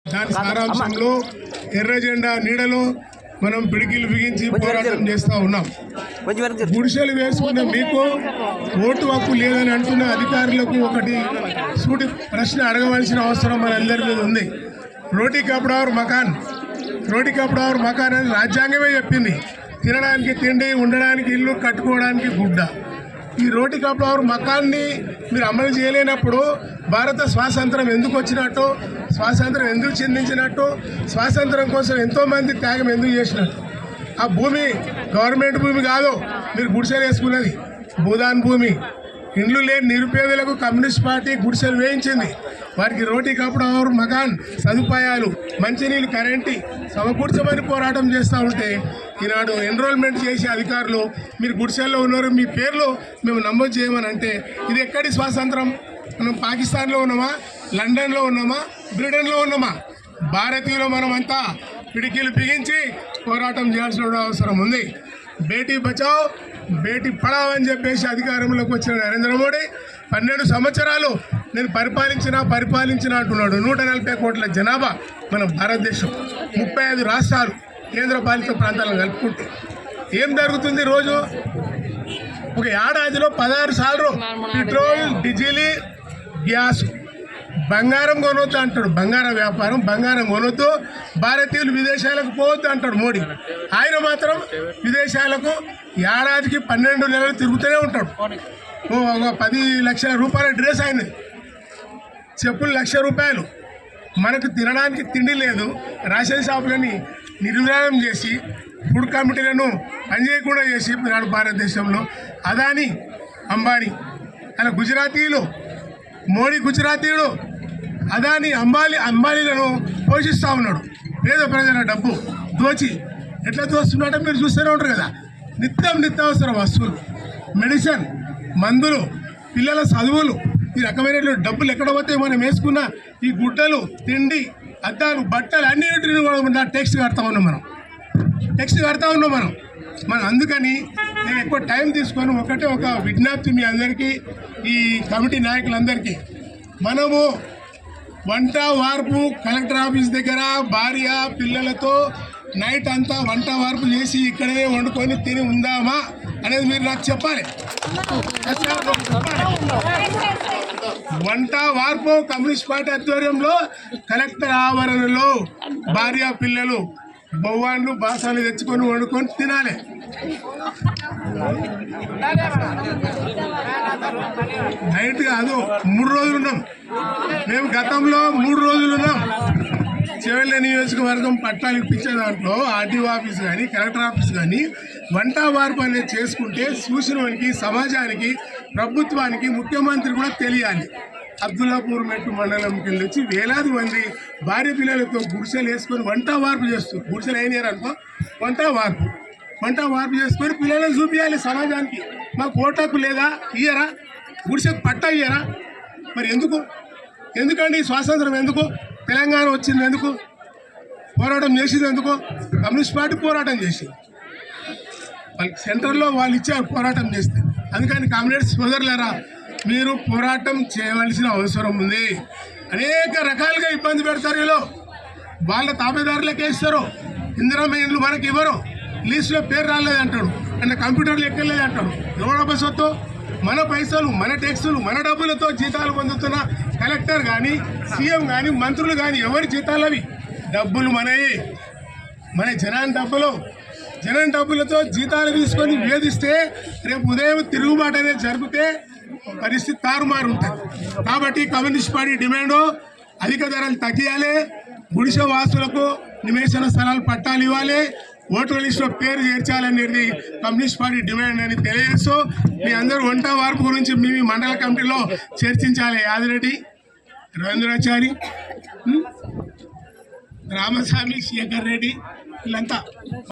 దాని సారాంశంలో ఎర్ర జెండా నీడలో మనం పిడికిలు బిగించి పోరాటం చేస్తూ ఉన్నాం. గుడిసెలు వేసుకున్న మీకు ఓటు హక్కు లేదని అంటున్న అధికారులకు ఒకటి సూటి ప్రశ్న అడగవలసిన అవసరం మనందరి మీద ఉంది. రోటీ కపడావర్ మకాన్, రోటీ కపడావర్ మకాన్ అని రాజ్యాంగమే చెప్పింది. తినడానికి తిండి, ఉండడానికి ఇల్లు, కట్టుకోవడానికి గుడ్డ. ఈ రోటీ కపడావర్ మకాన్ని మీరు అమలు చేయలేనప్పుడు భారత స్వాతంత్రం ఎందుకు వచ్చినట్టు, స్వాతంత్రం ఎందుకు చెందించినట్టు, స్వాతంత్రం కోసం ఎంతోమంది త్యాగం ఎందుకు చేసినట్టు? ఆ భూమి గవర్నమెంట్ భూమి కాదు, మీరు గుడిసెలు వేసుకున్నది భూదాన్ భూమి. ఇండ్లు లేని నిరుపేదలకు కమ్యూనిస్ట్ పార్టీ గుడిసెలు వేయించింది. వారికి రోటీ కపడావర్ మకాన్ సదుపాయాలు, మంచినీళ్ళు, కరెంటు సమకూర్చమని పోరాటం చేస్తూ ఉంటే ఈనాడు ఎన్రోల్మెంట్ చేసే అధికారులు మీరు గుడిసెల్లో ఉన్నారు, మీ పేర్లు మేము నమోదు చేయమని అంటే ఇది ఎక్కడి స్వాతంత్రం? మనం పాకిస్తాన్లో ఉన్నామా, లండన్లో ఉన్నామా, బ్రిటన్లో ఉన్నామా? భారతీయులు మనమంతా పిడికిలు బిగించి పోరాటం చేయాల్సిన అవసరం ఉంది. బేటీ బచావ్ బేటీ పడావ్ అని చెప్పేసి అధికారంలోకి వచ్చిన నరేంద్ర మోడీ 12 సంవత్సరాలు నేను పరిపాలించిన అంటున్నాడు. 140 కోట్ల జనాభా మన భారతదేశం, 35 రాష్ట్రాలు, కేంద్ర పాలిత ప్రాంతాలను కలుపుకుంటే ఏం జరుగుతుంది? రోజు ఒక ఏడాదిలో 16 సార్లు పెట్రోల్, డీజిల్, గ్యాస్, బంగారం కొనొద్దు అంటాడు. బంగారం వ్యాపారం, బంగారం కొనొద్దు, భారతీయులు విదేశాలకు పోవద్దు అంటాడు మోడీ. ఆయన మాత్రం విదేశాలకు ఏడాదికి 12 నెలలు తిరుగుతూనే ఉంటాడు. ఒక 10 లక్షల రూపాయల డ్రెస్ అయినది, చెప్పులు 1,00,000 రూపాయలు. మనకు తినడానికి తిండి లేదు, రేషన్ షాపులని నిర్వీర్యం చేసి ఫుడ్ కమిటీలను పనిచేయకుండా చేసి నాడు భారతదేశంలో అదానీ, అంబానీ అలా గుజరాతీయులు, మోడీ గుజరాతీయుడు, అదానీ, అంబానీలను పోషిస్తూ ఉన్నాడు. పేద ప్రజల డబ్బు దోచి ఎట్లా దోస్తున్నాడో మీరు చూస్తూనే ఉంటారు కదా. నిత్యావసర వస్తువులు, మెడిసిన్, మందులు, పిల్లల చదువులు, ఈ రకమైన డబ్బులు ఎక్కడ పోతే మనం వేసుకున్న ఈ గుడ్డలు, తిండి, అద్దాలు, బట్టలు అన్నిటిని కూడా ట్యాక్స్ కడతా ఉన్నాం మనం. అందుకని నేను ఎక్కువ టైం తీసుకొని ఒక విజ్ఞప్తి మీ అందరికీ, ఈ కమిటీ నాయకులందరికీ, మనము వంట వార్పు కలెక్టర్ ఆఫీస్ దగ్గర భార్య పిల్లలతో నైట్ అంతా వంట వార్పు చేసి ఇక్కడే వండుకొని తిని ఉందామా అనేది మీరు నాకు చెప్పాలి. వంట వార్పు కమ్యూనిస్ట్ పార్టీ ఆధ్వర్యంలో కలెక్టర్ ఆవరణలో భార్య పిల్లలు బొవ్వాన్లు, బాసాలు తెచ్చుకొని వండుకొని తినాలి. నైట్ కాదు, 3 రోజులు ఉన్నాం మేము. గతంలో 3 రోజులు ఉన్నాం. చెవెళ్ళ నియోజకవర్గం పట్టాలు ఇప్పించే దాంట్లో ఆర్టీఓ ఆఫీస్ కానీ, కలెక్టర్ ఆఫీస్ కానీ వంట వార్పు అనేది చేసుకుంటే చూసినవానికి, సమాజానికి, ప్రభుత్వానికి, ముఖ్యమంత్రి కూడా తెలియాలి. అబ్దుల్లాపూర్ మెట్టు మండలంకి వెళ్ళి వచ్చి వేలాది మంది భార్య పిల్లలతో గుడిసెలు వేసుకొని వంట వార్పు చేస్తారు. గుడిసెలు అయినారనుకో వంట వార్పు చేసుకొని పిల్లలను చూపించాలి సమాజానికి. మాకు ఓటకు లేదా, ఇయ్యరా, గుడిసెకు పట్టా ఇయ్యరా? మరి ఎందుకండి స్వాతంత్రం? ఎందుకు తెలంగాణ వచ్చింది? ఎందుకు పోరాటం చేసింది? ఎందుకు కమ్యూనిస్ట్ పార్టీ పోరాటం చేసింది. వాళ్ళకి సెంటర్లో వాళ్ళు ఇచ్చారు పోరాటం చేస్తే. అందుకని కామ్రేడ్స్ సోదరులారా, మీరు పోరాటం చేయవలసిన అవసరం ఉంది. అనేక రకాలుగా ఇబ్బంది పెడతారు. వీళ్ళు వాళ్ళ తాబేదారులకే ఇస్తారు. ఇందిరమ్మ ఇండ్లు మనకి ఇవ్వరు, లీస్ట్లో పేరు రాలేదంటాడు, అంటే కంప్యూటర్లు ఎక్కలేదంటాడు. ఎవరో సొత్తు, మన పైసలు, మన ట్యాక్సులు, మన డబ్బులతో జీతాలు పొందుతున్న కలెక్టర్ కానీ, సీఎం కానీ, మంత్రులు కానీ ఎవరి జీతాలు అవి? డబ్బులు మనవి, మన జనం డబ్బులతో జీతాలు తీసుకొని వేధిస్తే రేపు ఉదయం తిరుగుబాటు అనేది జరిగితే పరిస్థితి తారుమారు ఉంటుంది. కాబట్టి కమ్యూనిస్ట్ పార్టీ డిమాండు అధిక ధరలు తగ్గియాలి, గుడిసె వాసులకు నివేశన స్థలాలు పట్టాలు ఇవ్వాలి, ఓటర్ లిస్టులో పేరు చేర్చాలనేది కమ్యూనిస్ట్ పార్టీ డిమాండ్ అని తెలియజేస్తూ మీ అందరూ వంట వార్పు గురించి మీ మండల కమిటీలో చర్చించాలి. యాదిరెడ్డి, రవీంద్రాచారి, రామస్వామి, శేఖర్ రెడ్డి వీళ్ళంతా